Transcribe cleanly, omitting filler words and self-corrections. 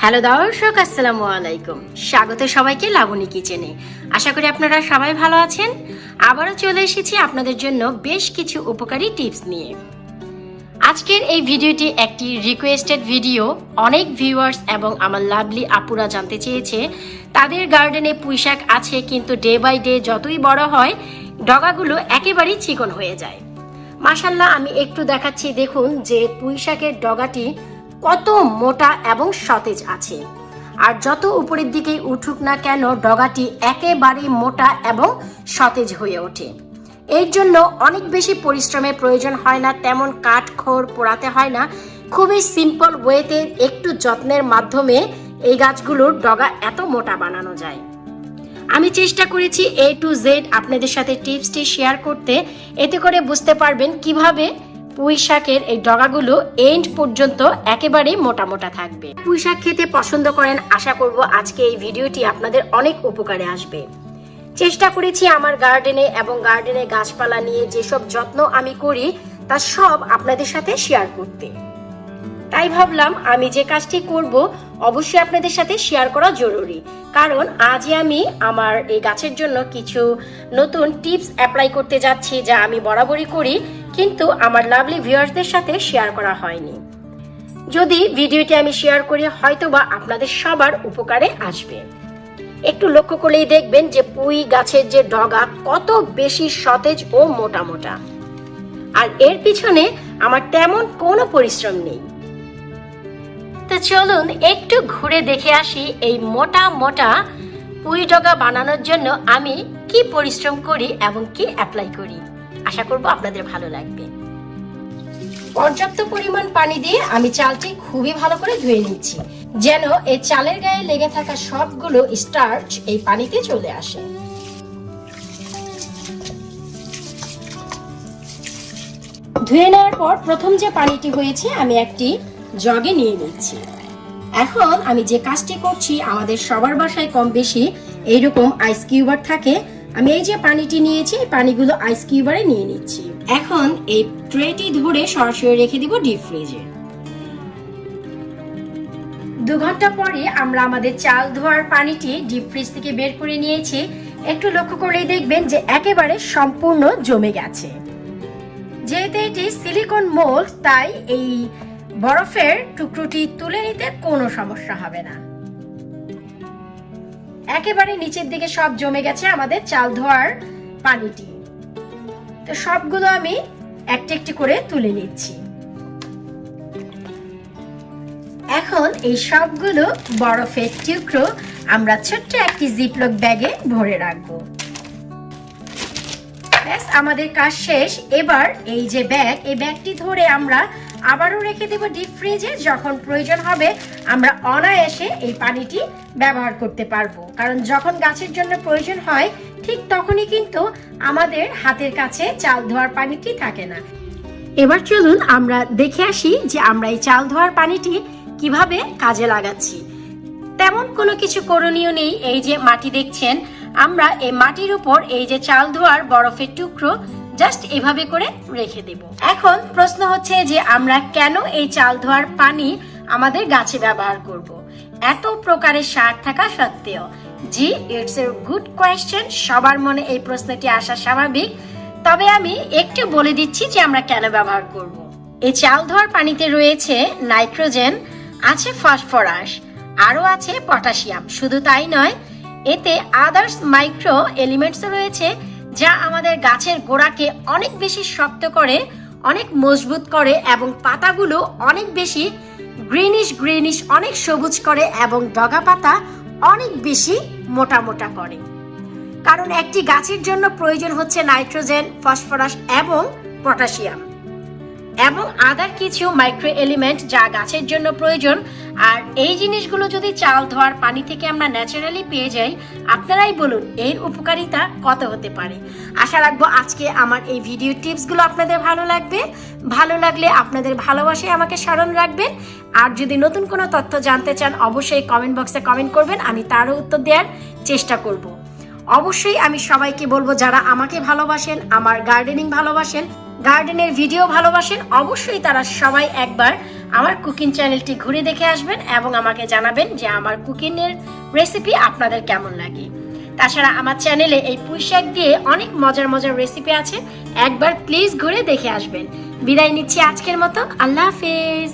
Hello দর্শক, আসসালামু আলাইকুম। স্বাগত সবাইকে লাবণী কিচেনে। আশা করি আপনারা সবাই ভালো আছেন। আবারও চলে এসেছি আপনাদের জন্য বেশ কিছু উপকারী টিপস নিয়ে। আজকের এই ভিডিওটি একটি রিকোয়েস্টেড ভিডিও। অনেক ভিউয়ার্স এবং আমার লাভলি আপুরা জানতে চেয়েছে তাদের গার্ডেনে পুঁইশাক আছে, কিন্তু ডে বাই ডে যতই বড় হয় ডগাগুলো একেবারেই চিকন হয়ে যায়। মাশাআল্লাহ, আমি একটু দেখাচ্ছি, দেখুন যে পুঁইশাকের ডগাটি কত মোটা এবং সতেজ আছে। আর যত উপরের দিকেই উঠুক না কেন ডগাটি একেবারেই মোটা এবং সতেজ হয়ে ওঠে। এর জন্য অনেক বেশি পরিশ্রমের প্রয়োজন হয় না, তেমন কাঠখড় পোড়াতে হয় না। খুবই সিম্পল ওয়েতে একটু যত্নের মাধ্যমে এই গাছগুলোর ডগা এত মোটা বানানো যায়। আমি চেষ্টা করেছি A to Z আপনাদের সাথে টিপসটি শেয়ার করতে, এতে করে বুঝতে পারবেন কিভাবে পুঁইশাকের এই ডগাগুলো এন্ড পর্যন্ত একেবারেই মোটা মোটা থাকবে। পুঁইশাক খেতে পছন্দ করেন, আশা করব আজকে এই ভিডিওটি আপনাদের অনেক উপকারে আসবে। চেষ্টা করেছি আমার গার্ডেনে এবং গার্ডেনে গাছপালা নিয়ে যেসব যত্ন আমি করি তা সব আপনাদের সাথে শেয়ার করতে। তাই ভাবলাম আমি যে কাজটি করব অবশ্যই আপনাদের সাথে শেয়ার করা জরুরি, কারণ আজই আমি আমার এই গাছের জন্য কিছু নতুন টিপস অ্যাপ্লাই করতে যাচ্ছি, যা আমি বরাবরই করি কিন্তু আমার লাভলি ভিউয়ার্সদের সাথে শেয়ার করা হয়নি। যদি ভিডিওটি আমি শেয়ার করি হয়তোবা আপনাদের সবার উপকারে আসবে। একটু লক্ষ্য করলেই দেখবেন যে পুঁই গাছের যে ডগা কত বেশি সতেজ ও মোটা মোটা, আর এর পিছনে আমার তেমন কোনো পরিশ্রম নেই। তো চলুন একটু ঘুরে দেখে আসি এই মোটা মোটা পুঁই ডগা বানানোর জন্য আমি কি পরিশ্রম করি এবং কি অ্যাপ্লাই করি। আশা করব আপনাদের ভালো লাগবে। পর্যাপ্ত পরিমাণ পানি দিয়ে আমি চালটি খুবই ভালো করে ধুয়ে নিচ্ছি, যেন এই চালের গায়ে লেগে থাকা সবগুলো স্টার্চ এই পানিতে চলে আসে। ধুয়ে নেওয়ার পর প্রথম যে পানিটি হয়েছে আমি একটি জগে নিয়ে নিচ্ছি। এখন আমি যে কাজটি করছি, আমাদের সবার বাসায় কম বেশি এইরকম আইস কিউবার থাকে। আমি এই যে পানিটি নিয়েছি, এই পানিগুলো আইস কিউবারে নিয়ে নিচ্ছি। এখন এই ট্রেটি ধরে সরাসরি রেখে দিব ডিপ ফ্রিজে। 2 ঘন্টা পরে আমরা আমাদের চাল ধোয়ার পানিটি ডিপ ফ্রিজ থেকে বের করে নিয়েছি। একটু লক্ষ্য করেই দেখবেন যে একেবারে সম্পূর্ণ জমে গেছে। যেহেতু এটি সিলিকন মোল্ড, তাই এই বরফের টুকরোটি তুলে নিতে কোনো সমস্যা হবে না। একেবারে নিচের দিকে সব জমে গেছে আমাদের চাল ধোয়ার পানিটি। তো সবগুলো আমি একটি একটি করে তুলে নিচ্ছি। এখন এই সবগুলো বরফের টুকরো আমরা ছোট্ট একটি জিপলক ব্যাগে ভরে রাখবো। ব্যাস, আমাদের কাজ শেষ। এবার এই যে ব্যাগ, এই ব্যাগটি ধরে আমরা আবারও রেখে দেব ডিপ ফ্রিজে। যখন প্রয়োজন হবে আমরা অনায়াসে এই পানিটি ব্যবহার করতে পারবো, কারণ যখন গাছের জন্য প্রয়োজন হয় ঠিক তখনই কিন্তু আমাদের হাতের কাছে চাল ধোয়ার পানিটি থাকে না। এবার চলুন আমরা দেখে আসি যে আমরা এই চাল ধোয়ার পানিটি কিভাবে কাজে লাগাচ্ছি। তেমন কোনো কিছু করণীয় নেই। এই যে মাটি দেখছেন, আমরা এই মাটির উপর এই যে চাল ধোয়ার বরফের টুকরো জাস্ট এভাবে করে রেখে দেব। এখন প্রশ্ন হচ্ছে যে আমরা কেন এই চাল ধোয়ার পানি আমাদের গাছে ব্যবহার করব এত প্রকারের সার থাকা সত্ত্বেও? জি, ইটস এ গুড কোয়েশ্চেন। সবার মনে এই প্রশ্নটি আসা স্বাভাবিক, তবে আমি একটু বলে দিচ্ছি যে আমরা কেন ব্যবহার করব। এই চাল ধোয়ার পানিতে রয়েছে নাইট্রোজেন, আছে ফসফরাস, আরও আছে পটাশিয়াম। শুধু তাই নয়, এতে আদার্স মাইক্রো এলিমেন্টসও রয়েছে, যা আমাদের গাছের গোড়াকে অনেক বেশি শক্ত করে, অনেক মজবুত করে এবং পাতাগুলো অনেক বেশি গ্রিনিশ অনেক সবুজ করে এবং ডগা পাতা অনেক বেশি মোটা মোটা করে। কারণ একটি গাছের জন্য প্রয়োজন হচ্ছে নাইট্রোজেন, ফসফরাস এবং পটাশিয়াম এবং আদার কিছু মাইক্রো এলিমেন্ট যা গাছের জন্য প্রয়োজন। আর এই জিনিসগুলো যদি চাল ধোয়ার পানি থেকে আমরা ন্যাচারালি পেয়ে যাই, আপনারাই বলুন এর উপকারিতা কত হতে পারে। আশা রাখবো আজকে আমার এই ভিডিও টিপসগুলো আপনাদের ভালো লাগবে। ভালো লাগলে আপনাদের ভালোবাসায় আমাকে স্মরণ রাখবেন। আর যদি নতুন কোনো তথ্য জানতে চান অবশ্যই কমেন্ট বক্সে কমেন্ট করবেন, আমি তারও উত্তর দেওয়ার চেষ্টা করব। অবশ্যই আমি সবাইকে বলবো যারা আমাকে ভালোবাসেন, আমার গার্ডেনিং ভালোবাসেন, গার্ডেনের ভিডিও ভালোবাসেন, অবশ্যই তারা সবাই একবার আমার কুকিং চ্যানেলটি ঘুরে দেখে আসবেন এবং আমাকে জানাবেন যে আমার কুকিংয়ের রেসিপি আপনাদের কেমন লাগে। তাছাড়া আমার চ্যানেলে এই পুঁই শাক দিয়ে অনেক মজার মজার রেসিপি আছে, একবার প্লিজ ঘুরে দেখে আসবেন। বিদায় নিচ্ছি আজকের মতো, আল্লাহ হাফেজ।